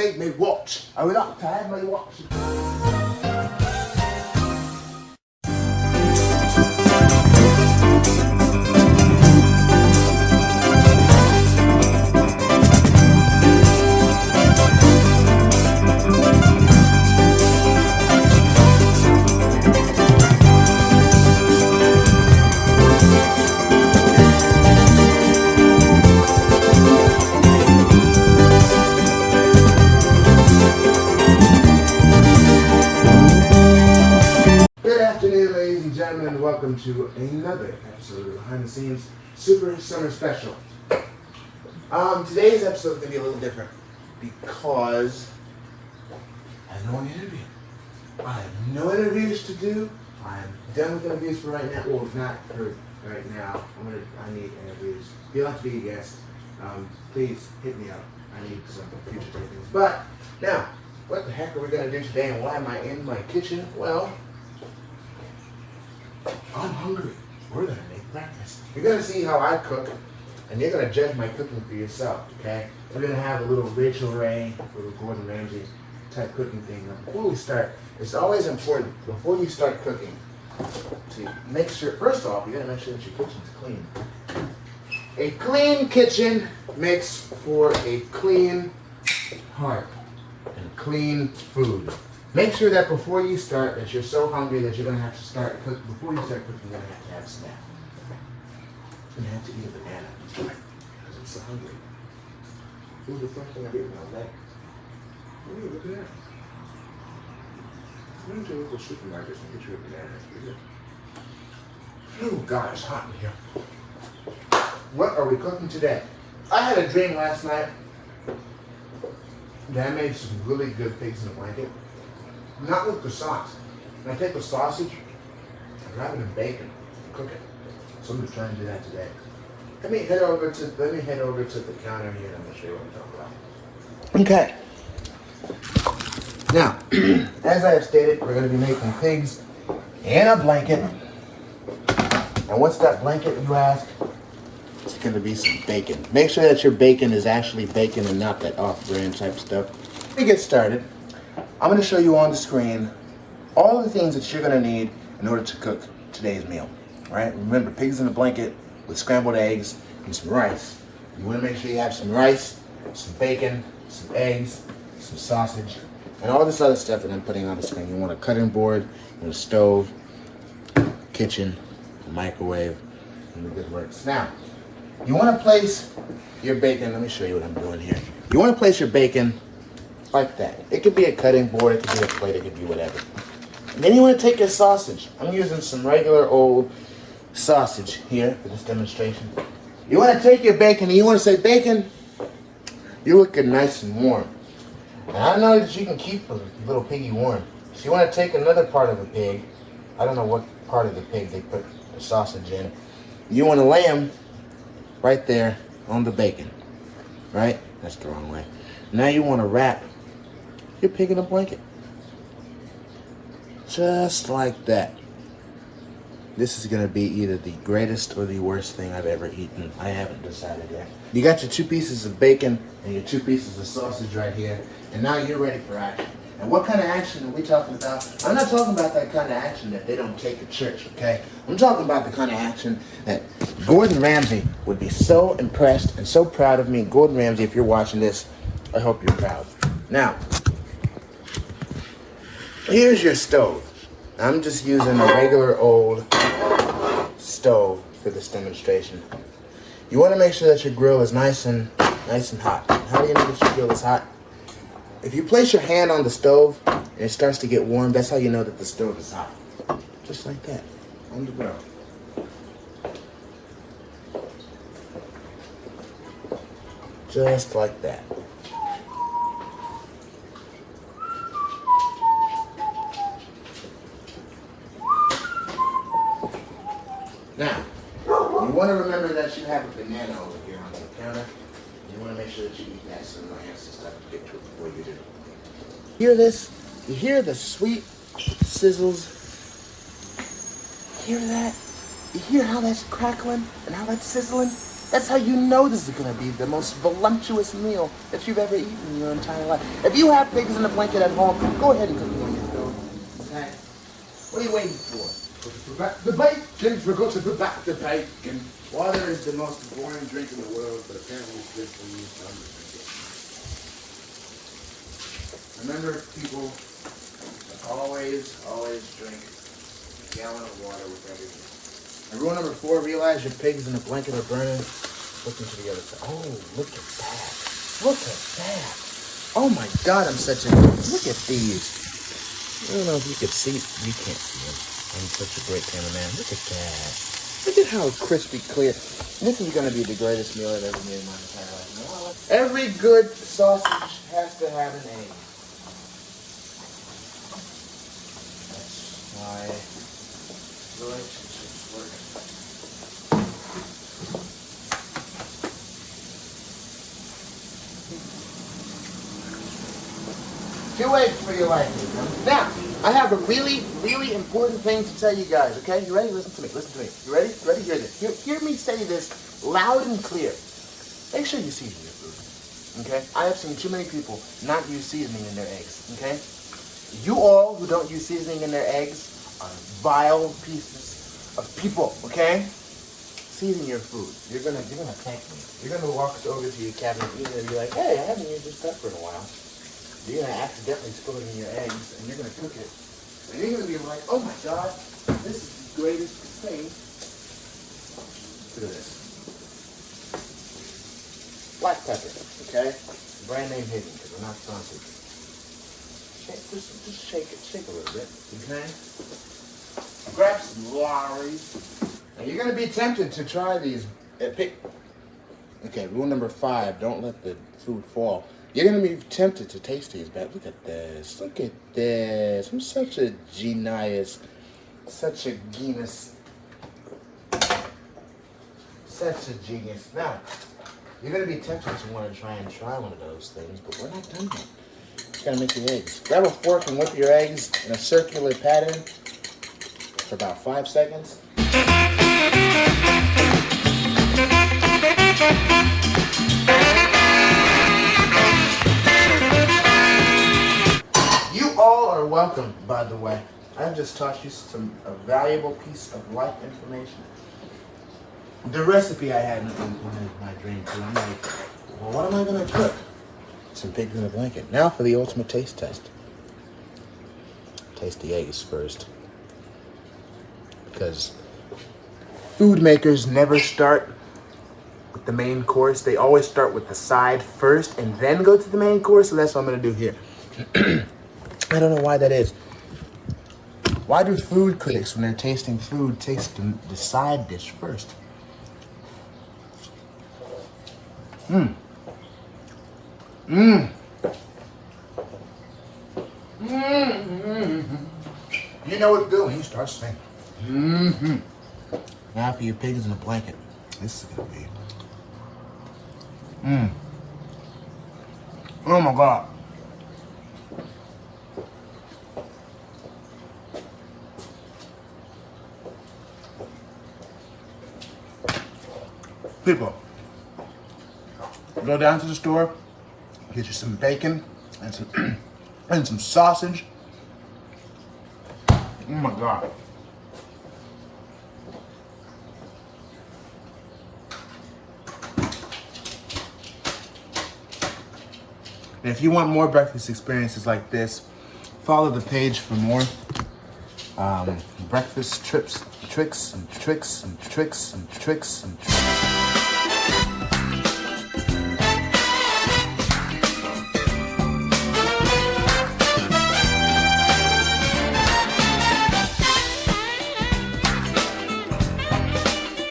make me watch. I would like to have my watch. And welcome to another episode of Behind the Scenes Super Summer Special. Today's episode is going to be a little different because I have no interview. I have no interviews to do. I'm done with interviews for right now. Well, not for right now. I need interviews. If you'd like to be a guest, please hit me up. I need some future tapings. But now, what the heck are we going to do today, and why am I in my kitchen? Well, I'm hungry. We're going to make breakfast. You're going to see how I cook, and you're going to judge my cooking for yourself, okay? We're going to have a little Rachel Ray, little Gordon Ramsay type cooking thing. Now, before we start, it's always important, before you start cooking, to make sure, first off, you got to make sure that your kitchen's clean. A clean kitchen makes for a clean heart and clean food. Make sure that before you start, that you're so hungry that you're going to have to start cooking. Before you start cooking, you're going to have a snack. You're going to have to eat a banana because I'm so hungry. It was the first thing I did when I was back. What are you looking at? I'm going to local supermarkets and get you a banana. Oh, God, it's hot in here. What are we cooking today? I had a dream last night that I made some really good pigs in a blanket. Not with croissants. I take the sausage, I wrap it in bacon, and cook it. So I'm going to try and do that today. Let me head over to the counter here and I'm going to show you what I'm talking about. Okay. Now, as I have stated, we're going to be making pigs in a blanket. And what's that blanket, you ask? It's going to be some bacon. Make sure that your bacon is actually bacon and not that off-brand type stuff. Let me get started. I'm going to show you on the screen all of the things that you're going to need in order to cook today's meal. All right? Remember, pigs in a blanket with scrambled eggs and some rice. You want to make sure you have some rice, some bacon, some eggs, some sausage, and all this other stuff that I'm putting on the screen. You want a cutting board, you want a stove, kitchen, a microwave, and the good works. Now, you want to place your bacon. Let me show you what I'm doing here. You want to place your bacon like that. It could be a cutting board, it could be a plate, it could be whatever. And then you want to take your sausage. I'm using some regular old sausage here for this demonstration. You want to take your bacon and you want to say, bacon, you're looking nice and warm. And I know that you can keep a little piggy warm. So you want to take another part of the pig. I don't know what part of the pig they put the sausage in. You want to lay them right there on the bacon. Right? That's the wrong way. Now you want to wrap your pig in a blanket. Just like that. This is going to be either the greatest or the worst thing I've ever eaten. I haven't decided yet. You got your 2 pieces of bacon and your 2 pieces of sausage right here. And now you're ready for action. And what kind of action are we talking about? I'm not talking about that kind of action that they don't take at church, okay? I'm talking about the kind of action that Gordon Ramsay would be so impressed and so proud of me. Gordon Ramsay, if you're watching this, I hope you're proud. Now, here's your stove. I'm just using a regular old stove for this demonstration. You want to make sure that your grill is nice and hot. How do you know that your grill is hot? If you place your hand on the stove and it starts to get warm, that's how you know that the stove is hot. Just like that, on the grill. Just like that. Now, you want to remember that you have a banana over here on the counter. You want to make sure that you eat that so no ants and stuff get to it before you do. Hear this? You hear the sweet sizzles? Hear that? You hear how that's crackling and how that's sizzling? That's how you know this is gonna be the most voluptuous meal that you've ever eaten in your entire life. If you have pigs in a blanket at home, go ahead and cook it on your stove. Okay? What are you waiting for? Put back the bacon, forgot to put back the bacon. Water is the most boring drink in the world, but apparently it's good for you, so I'm gonna drink it. Remember, people, always drink a gallon of water with everything. And rule number 4, realize your pigs in a blanket are burning. Look into the other side. Oh, look at that. Look at that. Oh my God, I'm such a... Look at these. I don't know if you can see. You can't see them. I'm such a great cameraman. Look at that. Look at how crispy clear. This is going to be the greatest meal I've ever made in my entire life. Every good sausage has to have an egg. That's why relationships work. Two eggs for your life. Now, I have a really important thing to tell you guys, okay? You ready? Listen to me, listen to me. You ready? Ready? Hear this. Hear me say this loud and clear. Make sure you season your food, okay? I have seen too many people not use seasoning in their eggs, okay? You all who don't use seasoning in their eggs are vile pieces of people, okay? Season your food. You're gonna thank me. You're gonna walk over to your cabinet and be like, hey, I haven't used this pepper in a while. You're gonna accidentally spill it in your eggs, and you're gonna cook it. And you're gonna be like, oh my God, this is the greatest thing. Look at this. Black pepper, okay? Brand name hidden, because we're not sponsored. Just shake it, shake a little bit, okay? Grab some lorries. And you're gonna be tempted to try these. Okay, rule number 5, don't let the food fall. You're going to be tempted to taste these, but look at this. Look at this. I'm such a genius. Such a genius. Such a genius. Now, you're going to be tempted to want to try one of those things, but we're not done yet. You got to make the eggs. Grab a fork and whip your eggs in a circular pattern for about 5 seconds. All are welcome, by the way. I've just taught you a valuable piece of life information. The recipe I had in my dream too. I'm like, well, what am I gonna cook? Some pigs in a blanket. Now for the ultimate taste test. Taste the eggs first. Because food makers never start with the main course. They always start with the side first and then go to the main course. So that's what I'm gonna do here. I don't know why that is. Why do food critics, when they're tasting food, taste the side dish first? You know what to do when you start singing. Now for your pigs in a blanket. This is gonna be. Oh my God. People, go down to the store, get you some bacon and some sausage. Oh my God. And if you want more breakfast experiences like this, follow the page for more breakfast tricks and tricks and tricks and tricks and tricks.